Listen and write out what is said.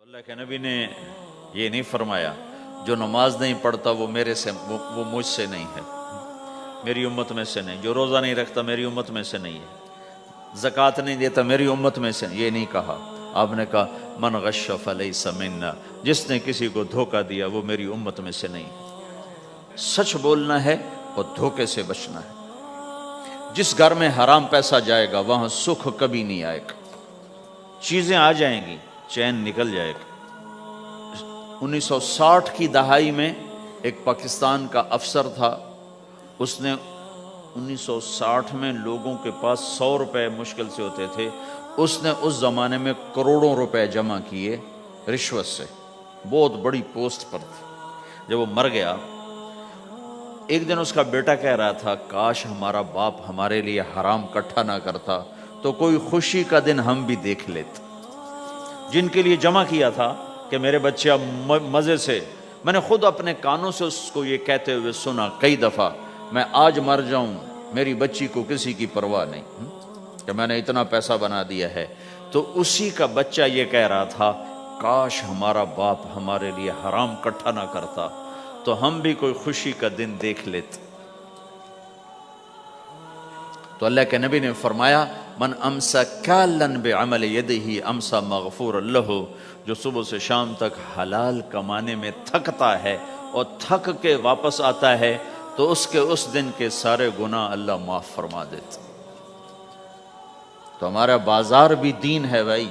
اللہ کے نبی نے یہ نہیں فرمایا جو نماز نہیں پڑھتا وہ وہ مجھ سے نہیں ہے، میری امت میں سے نہیں، جو روزہ نہیں رکھتا میری امت میں سے نہیں ہے، زکوٰۃ نہیں دیتا میری امت میں سے نہیں۔ یہ نہیں کہا، آپ نے کہا من غش فلیس منا، جس نے کسی کو دھوکہ دیا وہ میری امت میں سے نہیں ہے۔ سچ بولنا ہے اور دھوکے سے بچنا ہے۔ جس گھر میں حرام پیسہ جائے گا وہاں سکھ کبھی نہیں آئے گا، چیزیں آ جائیں گی چین نکل جائے گا۔ 1960 کی دہائی میں ایک پاکستان کا افسر تھا، اس نے 1960 میں لوگوں کے پاس 100 روپے مشکل سے ہوتے تھے، اس نے اس زمانے میں کروڑوں روپے جمع کیے رشوت سے، بہت بڑی پوسٹ پر تھا۔ جب وہ مر گیا ایک دن اس کا بیٹا کہہ رہا تھا کاش ہمارا باپ ہمارے لیے حرام کٹھا نہ کرتا تو کوئی خوشی کا دن ہم بھی دیکھ لیتے۔ جن کے لیے جمع کیا تھا کہ میرے بچے اب مزے سے، میں نے خود اپنے کانوں سے اس کو یہ کہتے ہوئے سنا کئی دفعہ، میں آج مر جاؤں میری بچی کو کسی کی پرواہ نہیں کہ میں نے اتنا پیسہ بنا دیا ہے۔ تو اسی کا بچہ یہ کہہ رہا تھا کاش ہمارا باپ ہمارے لیے حرام کٹھا نہ کرتا تو ہم بھی کوئی خوشی کا دن دیکھ لیتے۔ تو اللہ کے نبی نے فرمایا من امسا کالن بعمل یدہ امسا مغفور لہ، جو صبح سے شام تک حلال کمانے میں تھکتا ہے اور تھک کے واپس آتا ہے تو اس کے اس دن کے سارے گناہ اللہ معاف فرما دیتا۔ تو ہمارا بازار بھی دین ہے بھائی۔